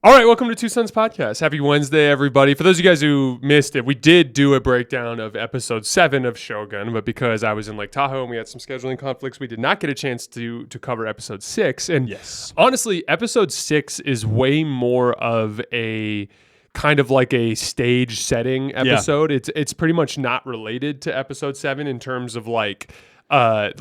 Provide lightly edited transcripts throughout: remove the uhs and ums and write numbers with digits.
All right, welcome to Two Sons Podcast. Happy Wednesday, everybody. For those of you guys who missed it, we did do a breakdown of episode 7 of Shogun, but because I was in Lake Tahoe and we had some scheduling conflicts, we did not get a chance to cover episode 6. And yes, honestly, episode 6 is way more of a kind of like a stage setting episode. Yeah. It's pretty much not related to episode 7 in terms of us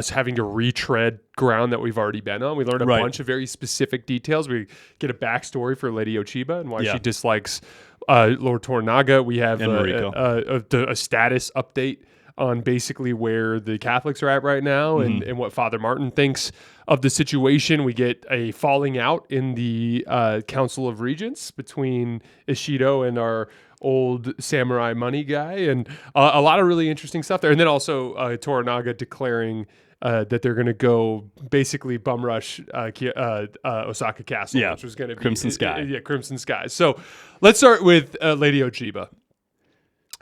having to retread ground that we've already been on. We learned a bunch of very specific details. We get a backstory for Lady Ochiba and why she dislikes Lord Toranaga. We have a status update on basically where the Catholics are at right now and what Father Martin thinks of the situation. We get a falling out in the Council of Regents between Ishido and our old samurai money guy, and a lot of really interesting stuff there. And then also Toranaga declaring that they're going to go basically bum rush Osaka Castle, which was going to be Crimson Sky. Crimson Sky. So let's start with Lady Ochiba.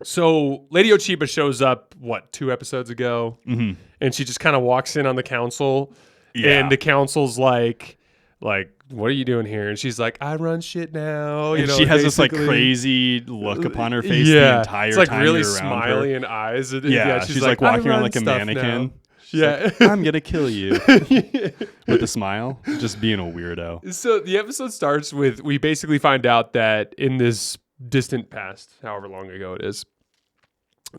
So Lady Ochiba shows up, 2 episodes ago, and she just kind of walks in on the council, and the council's like, what are you doing here? And she's like, I run shit now. And she has this like crazy look upon her face the entire it's like time really you're around smiley her. and eyes. She's like walking around like a mannequin. She's like, I'm going to kill you with a smile, just being a weirdo. So the episode starts with, we basically find out that in this distant past, however long ago it is,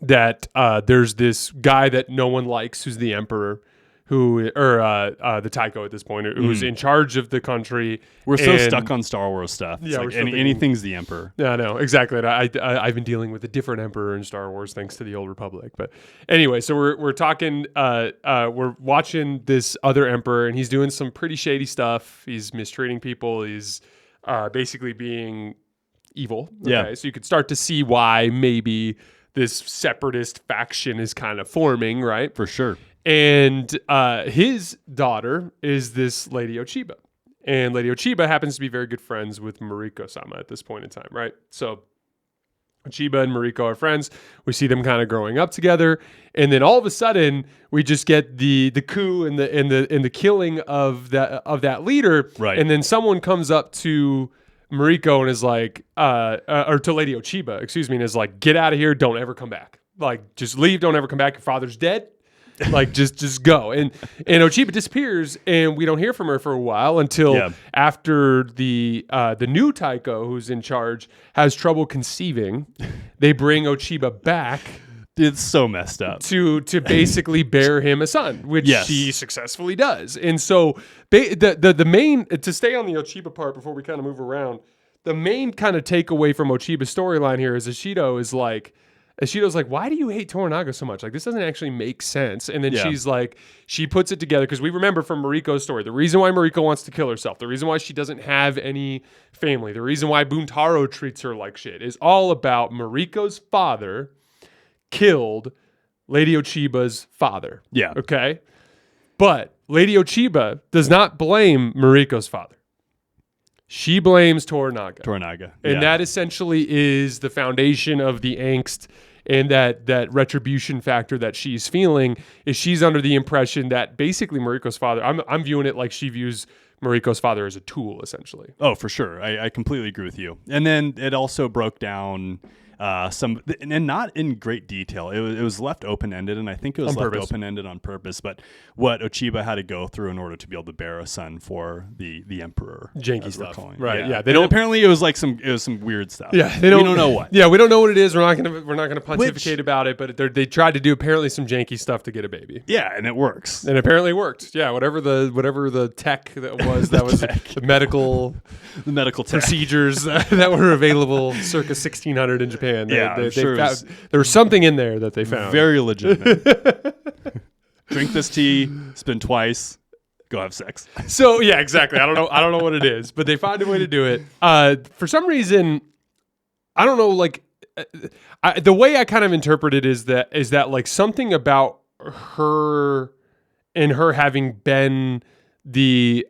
that there's this guy that no one likes who's the emperor, the Taiko at this point, who's in charge of the country. We're so stuck on Star Wars stuff. It's like anything's the Emperor. Yeah, no, exactly. I've been dealing with a different Emperor in Star Wars thanks to the Old Republic. But anyway, so we're talking. We're watching this other Emperor, and he's doing some pretty shady stuff. He's mistreating people. He's basically being evil. Okay? Yeah. So you could start to see why maybe this separatist faction is kind of forming, right? For sure. And his daughter is this Lady Ochiba. And Lady Ochiba happens to be very good friends with Mariko-sama at this point in time, right? So Ochiba and Mariko are friends. We see them kind of growing up together. And then all of a sudden, we just get the coup and the killing of that leader. Right. And then someone comes up to Mariko and is like, or to Lady Ochiba, and is like, get out of here. Don't ever come back. Like, just leave. Don't ever come back. Your father's dead. Like, just go. And Ochiba disappears, and we don't hear from her for a while until after the new Taiko, who's in charge, has trouble conceiving. They bring Ochiba back. It's so messed up. To basically bear him a son, which she successfully does. And so the main, to stay on the Ochiba part before we kind of move around, the main kind of takeaway from Ochiba's storyline here is Ishido's like, why do you hate Toranaga so much? Like, this doesn't actually make sense. And then she's like, she puts it together, because we remember from Mariko's story, the reason why Mariko wants to kill herself, the reason why she doesn't have any family, the reason why Buntaro treats her like shit is all about Mariko's father killed Lady Ochiba's father. Yeah. Okay? But Lady Ochiba does not blame Mariko's father. She blames Toranaga. And that essentially is the foundation of the angst and that retribution factor that she's feeling. Is she's under the impression that basically Mariko's father, I'm viewing it like she views Mariko's father as a tool, essentially. Oh, for sure. I completely agree with you. And then it also broke down some, and not in great detail. It was left open-ended, and I think it was left open-ended on purpose. But what Ochiba had to go through in order to be able to bear a son for the emperor, janky stuff, right? Yeah, they don't. Apparently, it was some weird stuff. Yeah, we don't know what. Yeah, we don't know what it is. We're not gonna pontificate about it. But they tried to do apparently some janky stuff to get a baby. Yeah, and it works. And apparently it worked. Yeah, whatever the tech that was, the medical tech. procedures that were available circa 1600 in Japan. There was something in there that they found. Very legitimate. Drink this tea, spin twice, go have sex. So yeah, exactly. I don't know what it is, but they found a way to do it. For some reason, I don't know. Like the way I kind of interpret it is that like something about her and her having been the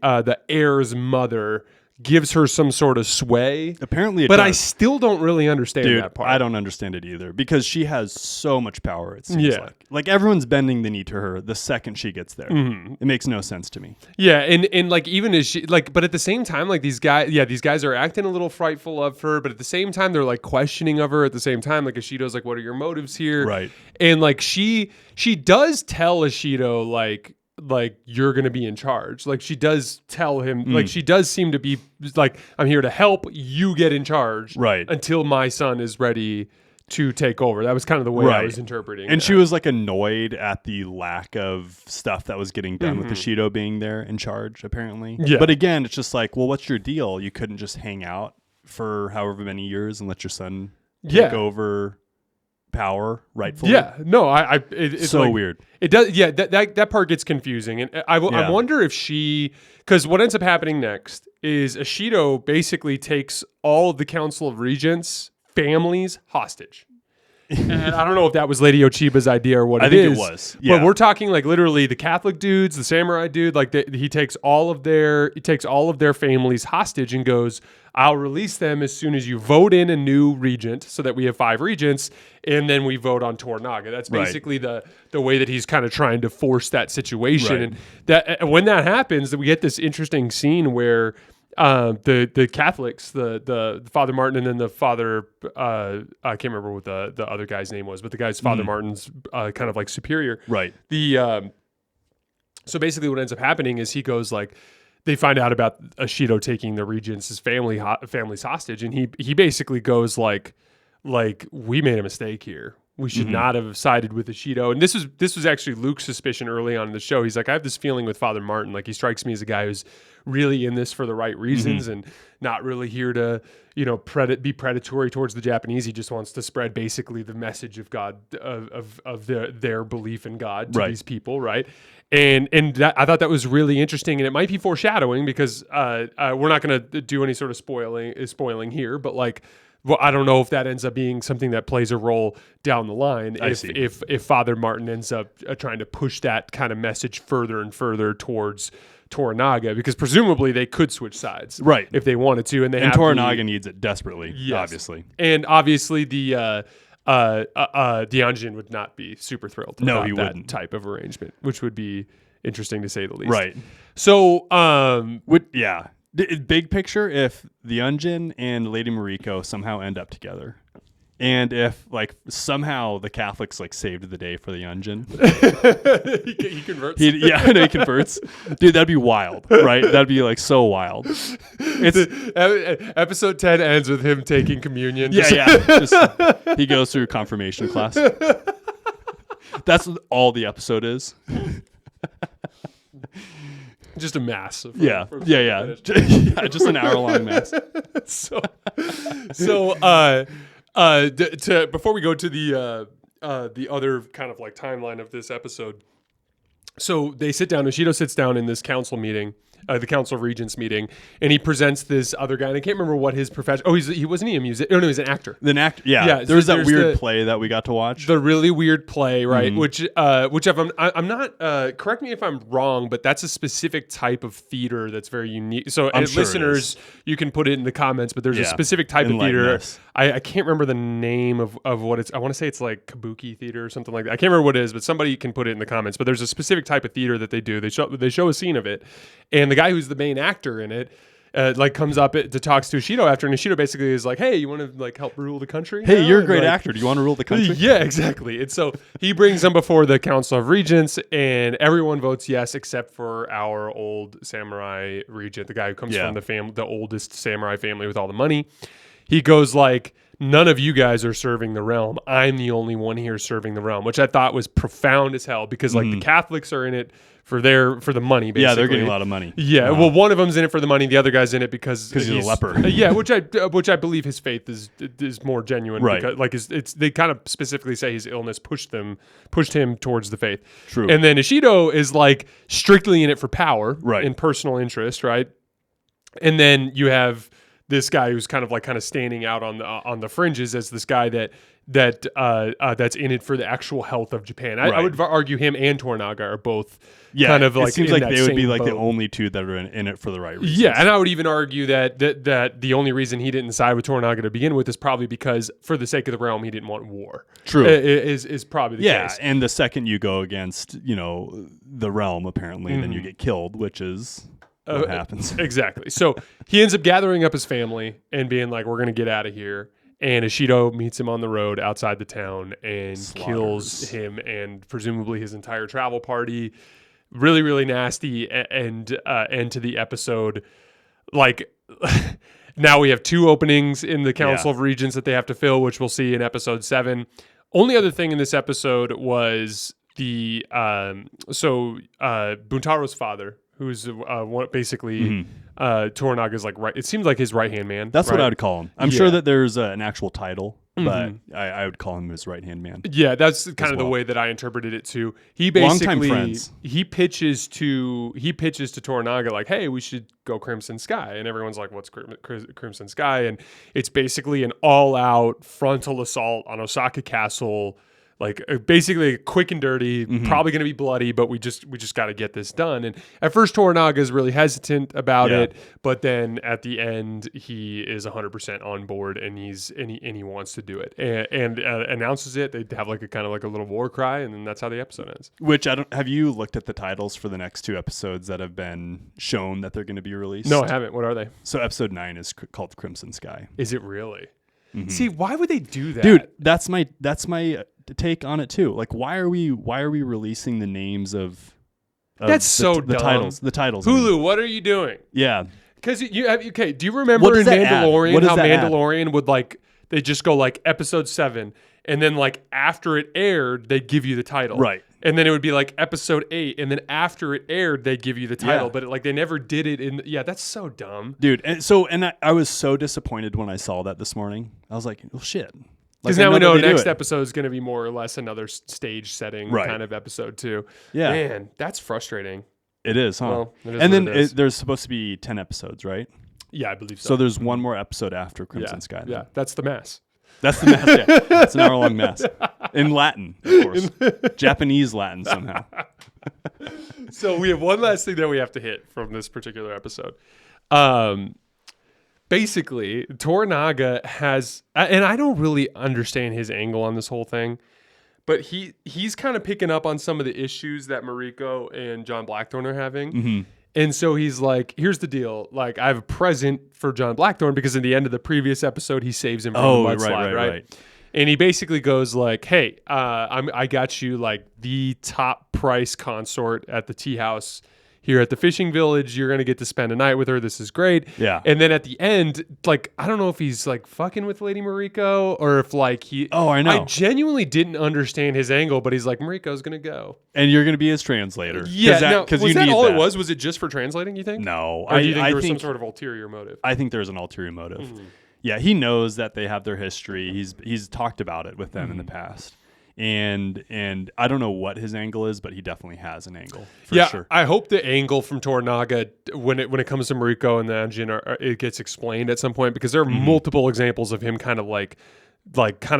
heir's mother gives her some sort of sway. Apparently, but does. I still don't really understand that part. I don't understand it either because she has so much power. It seems like everyone's bending the knee to her the second she gets there. Mm-hmm. It makes no sense to me. Yeah, and like even as she like, but at the same time, like these guys are acting a little frightful of her, but at the same time they're like questioning of her. At the same time, like Ishido's like, "What are your motives here?" Right, and like she does tell Ishido like you're going to be in charge. Like she does tell him, like she does seem to be like, I'm here to help you get in charge until my son is ready to take over. That was kind of the way I was interpreting and that. She was like annoyed at the lack of stuff that was getting done with Ishido being there in charge, apparently. Yeah. But again, it's just like, well, what's your deal? You couldn't just hang out for however many years and let your son take over power rightfully. Yeah, no, it's so like, weird. It does. Yeah, that part gets confusing, and I wonder if because what ends up happening next is Ishido basically takes all of the Council of Regents families hostage. And I don't know if that was Lady Ochiba's idea or what it is. I think it was. Yeah. But we're talking like literally the Catholic dudes, the samurai dude, like he takes all of their families hostage and goes, I'll release them as soon as you vote in a new regent so that we have 5 regents and then we vote on Toranaga. That's basically the way that he's kind of trying to force that situation. Right. And that when that happens, that we get this interesting scene where the Catholics, the Father Martin and then the Father, I can't remember what the other guy's name was, but the guy's Father Martin's kind of like superior. Right. So basically what ends up happening is he goes like, they find out about Ishido taking the regents' family's hostage, and he basically goes like we made a mistake here. We should not have sided with Ishido. And this was actually Luke's suspicion early on in the show. He's like, I have this feeling with Father Martin. Like he strikes me as a guy who's really in this for the right reasons and not really here to, be predatory towards the Japanese. He just wants to spread basically the message of God, of their belief in God to these people, right? And that, I thought that was really interesting, and it might be foreshadowing because we're not going to do any sort of spoiling here, but like. Well, I don't know if that ends up being something that plays a role down the line. If Father Martin ends up trying to push that kind of message further and further towards Toranaga, because presumably they could switch sides, right, if they wanted to, and Toranaga needs it desperately, obviously, and obviously the Anjin would not be super thrilled. No, he that wouldn't. Type of arrangement, which would be interesting to say the least. Right. So, big picture, if the Anjin and Lady Mariko somehow end up together, and if like somehow the Catholics like saved the day for the Anjin, he converts. He converts. Dude, that'd be wild, right? That'd be like so wild. Episode 10 ends with him taking communion. He goes through confirmation class. That's all the episode is. Just a mass. Just an hour-long mass. Before we go to the other kind of like timeline of this episode, so they sit down. Ishido sits down in this council meeting, the Council of Regents meeting, and he presents this other guy, and I can't remember what his profession. Oh, he wasn't he a musician? Oh no, he's an actor. Yeah. There was that weird play that we got to watch. The really weird play, right? Which if I'm not correct me if I'm wrong, but that's a specific type of theater that's very unique. So listeners, you can put it in the comments, but there's a specific type of theater. I can't remember the name of what it's. I want to say it's like kabuki theater or something like that. I can't remember what it is, but somebody can put it in the comments. But there's a specific type of theater that they do. They show a scene of it, and the guy who's the main actor in it comes up to talks to Ishido after, and Ishido basically is like, hey, you want to like help rule the country? Hey, you're a great actor. Do you want to rule the country? Yeah, exactly. And so he brings him before the Council of Regents, and everyone votes yes except for our old samurai regent, the guy who comes from the oldest samurai family with all the money. He goes like, none of you guys are serving the realm. I'm the only one here serving the realm, which I thought was profound as hell because like the Catholics are in it for the money, basically. Yeah, they're getting a lot of money. Yeah, well, one of them's in it for the money. The other guy's in it because he's a leper. Which I believe his faith is more genuine. Right. Because, like they kind of specifically say his illness pushed him towards the faith. True. And then Ishido is like strictly in it for power, right, in personal interest, right? And then you have this guy who's kind of standing out on the fringes as this guy that that's in it for the actual health of Japan. I would argue him and Toranaga are both kind of like, it seems like they would be like the only two that are in it for the right reasons. Yeah, and I would even argue that the only reason he didn't side with Toranaga to begin with is probably because for the sake of the realm, he didn't want war. True. Is probably the case. Yeah, and the second you go against, the realm, apparently, then you get killed, which is what happens. Exactly. So he ends up gathering up his family and being like, we're going to get out of here. And Ishido meets him on the road outside the town and kills him and presumably his entire travel party. Really, really nasty end to the episode. Like, now we have 2 openings in the Council of Regents that they have to fill, which we'll see in episode 7. Only other thing in this episode was the Buntaro's father, who's basically Toranaga's like right. It seems like his right hand man. That's what I would call him. I'm sure that there's an actual title, but I would call him his right hand man. Yeah, that's kind of the way that I interpreted it too. He basically he pitches to Toranaga like, hey, we should go Crimson Sky, and everyone's like, what's Crimson Sky? And it's basically an all out frontal assault on Osaka Castle. Like basically quick and dirty, probably going to be bloody, but we just got to get this done. And at first Toranaga is really hesitant about it, but then at the end he is 100% on board and he wants to do it and announces it. They have like a kind of like a little war cry, and then that's how the episode ends. Which have you looked at the titles for the next 2 episodes that have been shown that they're going to be released? No, I haven't. What are they? So episode 9 is called Crimson Sky. Is it really? See, why would they do that? Dude, that's my take on it too. Like, why are we releasing the names of that's so dumb. The titles. Hulu, what are you doing? Yeah, because do you remember in Mandalorian how Mandalorian would like they just go like episode 7, and then like after it aired they give you the title, right? And then it would be like episode 8, and then after it aired they give you the title, but they never did it in. That's so dumb, dude. And I was so disappointed when I saw that this morning. I was like, well, shit. Because now we know next episode is going to be more or less another stage setting kind of episode too. Yeah, man, that's frustrating. It is, huh? Well, and then there's supposed to be 10 episodes, right? Yeah, I believe so. So there's one more episode after Crimson Sky. Yeah, that's the mass. That's the mass. Yeah, it's an hour-long mass in Latin, of course, Japanese Latin somehow. So we have one last thing that we have to hit from this particular episode. Basically, Toranaga has, and I don't really understand his angle on this whole thing, but he's kind of picking up on some of the issues that Mariko and John Blackthorne are having. And so he's like, here's the deal. Like, I have a present for John Blackthorne because in the end of the previous episode, he saves him from the mudslide, right? And he basically goes like, hey, I got you like the top price consort at the tea house here at the fishing village. You're going to get to spend a night with her. This is great. Yeah. And then at the end, like, I don't know if he's like fucking with Lady Mariko or if like I know. I genuinely didn't understand his angle, but he's like, Mariko's going to go. And you're going to be his translator. Yeah. Was that all it was? Was it just for translating, you think? No. Or do you think there was some sort of ulterior motive? I think there's an ulterior motive. Yeah. He knows that they have their history. He's talked about it with them in the past. And I don't know what his angle is, but he definitely has an angle for sure. I hope the angle from Toranaga when it comes to Mariko and the Anjin it gets explained at some point, because there are multiple examples of him kind of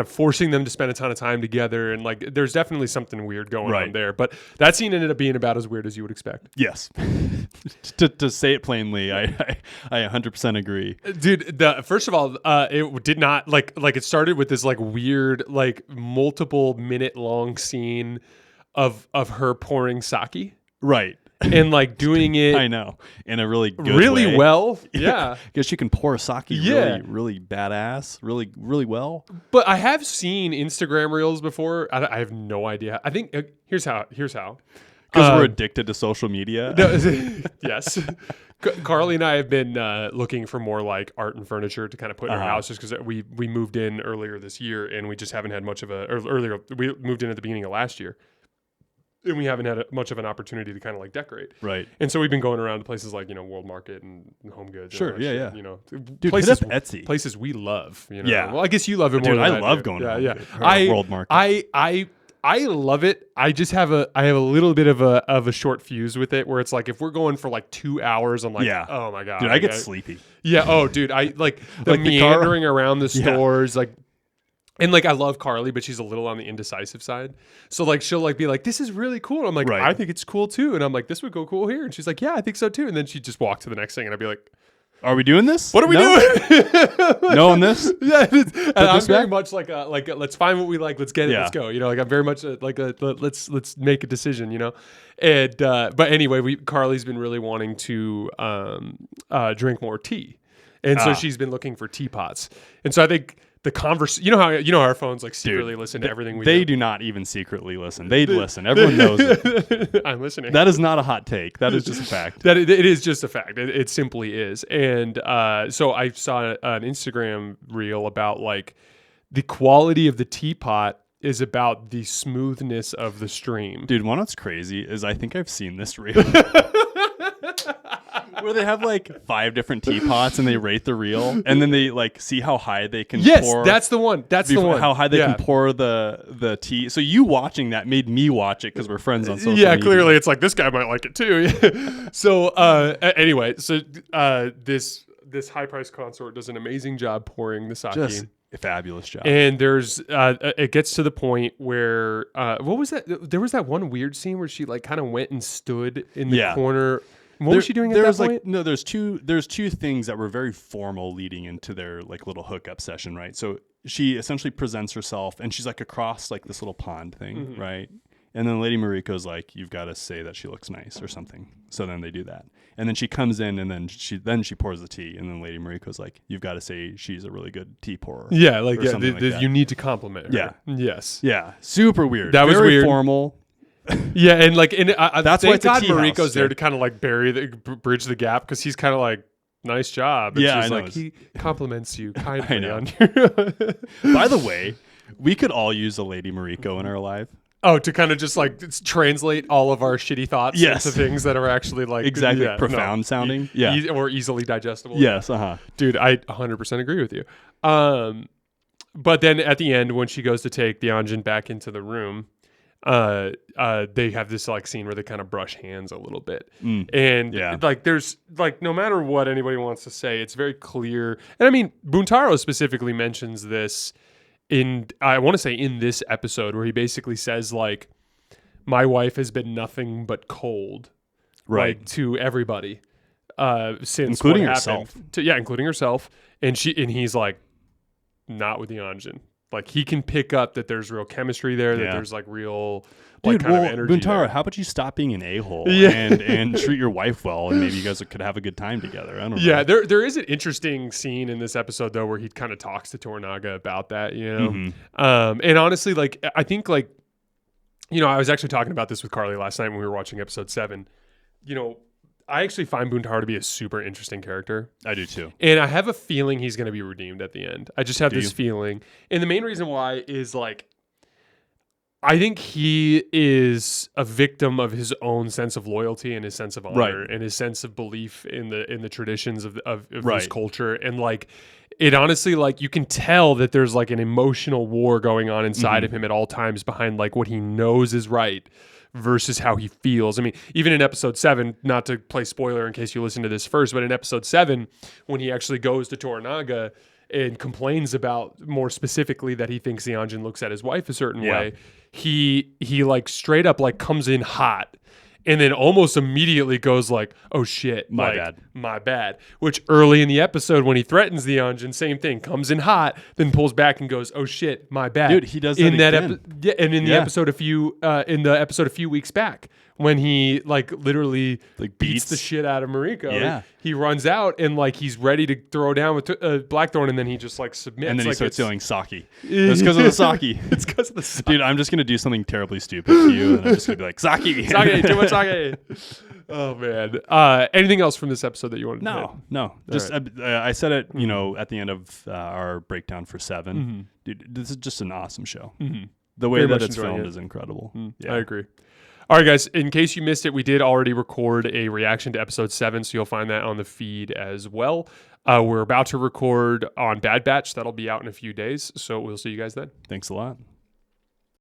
forcing them to spend a ton of time together, and like there's definitely something weird going on there. But that scene ended up being about as weird as you would expect. Yes. to say it plainly, I 100% agree. Dude, first of all, it did not like it started with this like weird like multiple minute long scene of her pouring sake. Right. And like doing it, I know, in a really good way. Well. Yeah, because you can pour sake really badass, really well. But I have seen Instagram reels before. I have no idea. I think here's how. Because we're addicted to social media. Yes. Carly and I have been looking for more like art and furniture to kind of put in our house, just because we moved in earlier this year and we just haven't had much of we moved in at the beginning of last year. And we haven't had much of an opportunity to kind of like decorate. Right. And so we've been going around to places like, World Market and Home Goods. Sure. Yeah. Dude, places, hit up Etsy. Places we love. Yeah. Well, I guess you love it more than I love going to World Market. I love it. I just have a little bit of a short fuse with it, where it's like if we're going for like 2 hours, I'm like, oh my God. Dude, I get sleepy. Yeah. Oh, dude. I like the meandering around the stores, like. And like I love Carly, but she's a little on the indecisive side. So like she'll like be like, "This is really cool." And I'm like, Right. "I think it's cool too." And I'm like, "This would go cool here." And she's like, "Yeah, I think so too." And then she'd just walk to the next thing, and I'd be like, "Are we doing this? What are we doing? No on this?" Yeah, and I'm very much like let's find what we like. Let's get it. Let's go. You know, like I'm very much let's make a decision. You know, and but anyway, Carly's been really wanting to drink more tea, and so she's been looking for teapots. And so I think you know how our phones like secretly listen to everything we do. They do not even secretly listen. They listen. Everyone knows it. I'm listening. That is not a hot take. That is just a fact. That it is just a fact. It simply is. And so I saw an Instagram reel about like the quality of the teapot is about the smoothness of the stream. Dude, one that's crazy is I think I've seen this reel. Where they have like 5 different teapots and they rate the reel, and then they like see how high they can pour. Yes, that's the one. That's the one. How high they can pour the tea. So you watching that made me watch it because we're friends on social media. Yeah, clearly it's like this guy might like it too. So anyway, this high price consort does an amazing job pouring the sake. Just a fabulous job. And there's it gets to the point where what was that? There was that one weird scene where she like kind of went and stood in the corner. What was she doing at that point? There's two things that were very formal leading into their like little hookup session, right? So she essentially presents herself and she's like across like this little pond thing, right? And then Lady Mariko's like, "You've got to say that she looks nice or something." So then they do that. And then she comes in and then she pours the tea, and then Lady Mariko's like, "You've got to say she's a really good tea pourer." Yeah, you need to compliment her. Yeah. Yes. Yeah. Super weird. That was very weird. Formal. Yeah, and like that's why it's God Mariko's there to kind of like bridge the gap, because he's kind of like, "Nice job." And she's like, he compliments you kindly on your By the way, we could all use a Lady Mariko in our life. Oh, to kind of just like translate all of our shitty thoughts into things that are actually like exactly profound sounding, or easily digestible. Yes, dude, I 100% agree with you. But then at the end, when she goes to take the Anjin back into the room, they have this like scene where they kind of brush hands a little bit, and like there's like, no matter what anybody wants to say, it's very clear. And I mean, Buntaro specifically mentions this I want to say in this episode, where he basically says like, "My wife has been nothing but cold," right, like, to everybody, since including herself. Including herself, and he's like, not with the Anjin. Like, he can pick up that there's real chemistry there, that there's like real kind of energy. Buntaro, there. How about you stop being an a-hole and treat your wife well, and maybe you guys could have a good time together. I don't know. Yeah, there is an interesting scene in this episode though where he kind of talks to Toranaga about that, you know. And honestly, like, I think like, you know, I was actually talking about this with Carly last night when we were watching episode 7. You know, I actually find Buntaro to be a super interesting character. I do too. And I have a feeling he's going to be redeemed at the end. I just have this feeling. And the main reason why is like, I think he is a victim of his own sense of loyalty and his sense of honor and his sense of belief in the traditions of his culture. And like, it honestly, like, you can tell that there's like an emotional war going on inside of him at all times behind like what he knows is right versus how he feels. I mean, even in episode 7, not to play spoiler in case you listen to this first, but in episode 7, when he actually goes to Toranaga and complains about, more specifically, that he thinks the Anjin looks at his wife a certain way, he like straight up like comes in hot, and then almost immediately goes like, "Oh shit, my bad." Which early in the episode, when he threatens the Anjin, same thing, comes in hot, then pulls back and goes, "Oh shit, my bad." Dude, he does that again. And in the episode a few weeks back, when he like literally like beats the shit out of Mariko, he runs out and like he's ready to throw down with Blackthorn, and then he just like submits, and then he like starts selling sake. It's because of the sake. It's because of the sake. Dude, I'm just gonna do something terribly stupid to you, and I'm just gonna be like, "Sake, sake, too much sake." Oh man. Anything else from this episode that you wanted to hit? No. Just I said it, you know, at the end of our breakdown for 7. Dude, this is just an awesome show. The way that it's filmed is incredible. I agree. All right, guys, in case you missed it, we did already record a reaction to episode 7, so you'll find that on the feed as well. We're about to record on Bad Batch. That'll be out in a few days, so we'll see you guys then. Thanks a lot.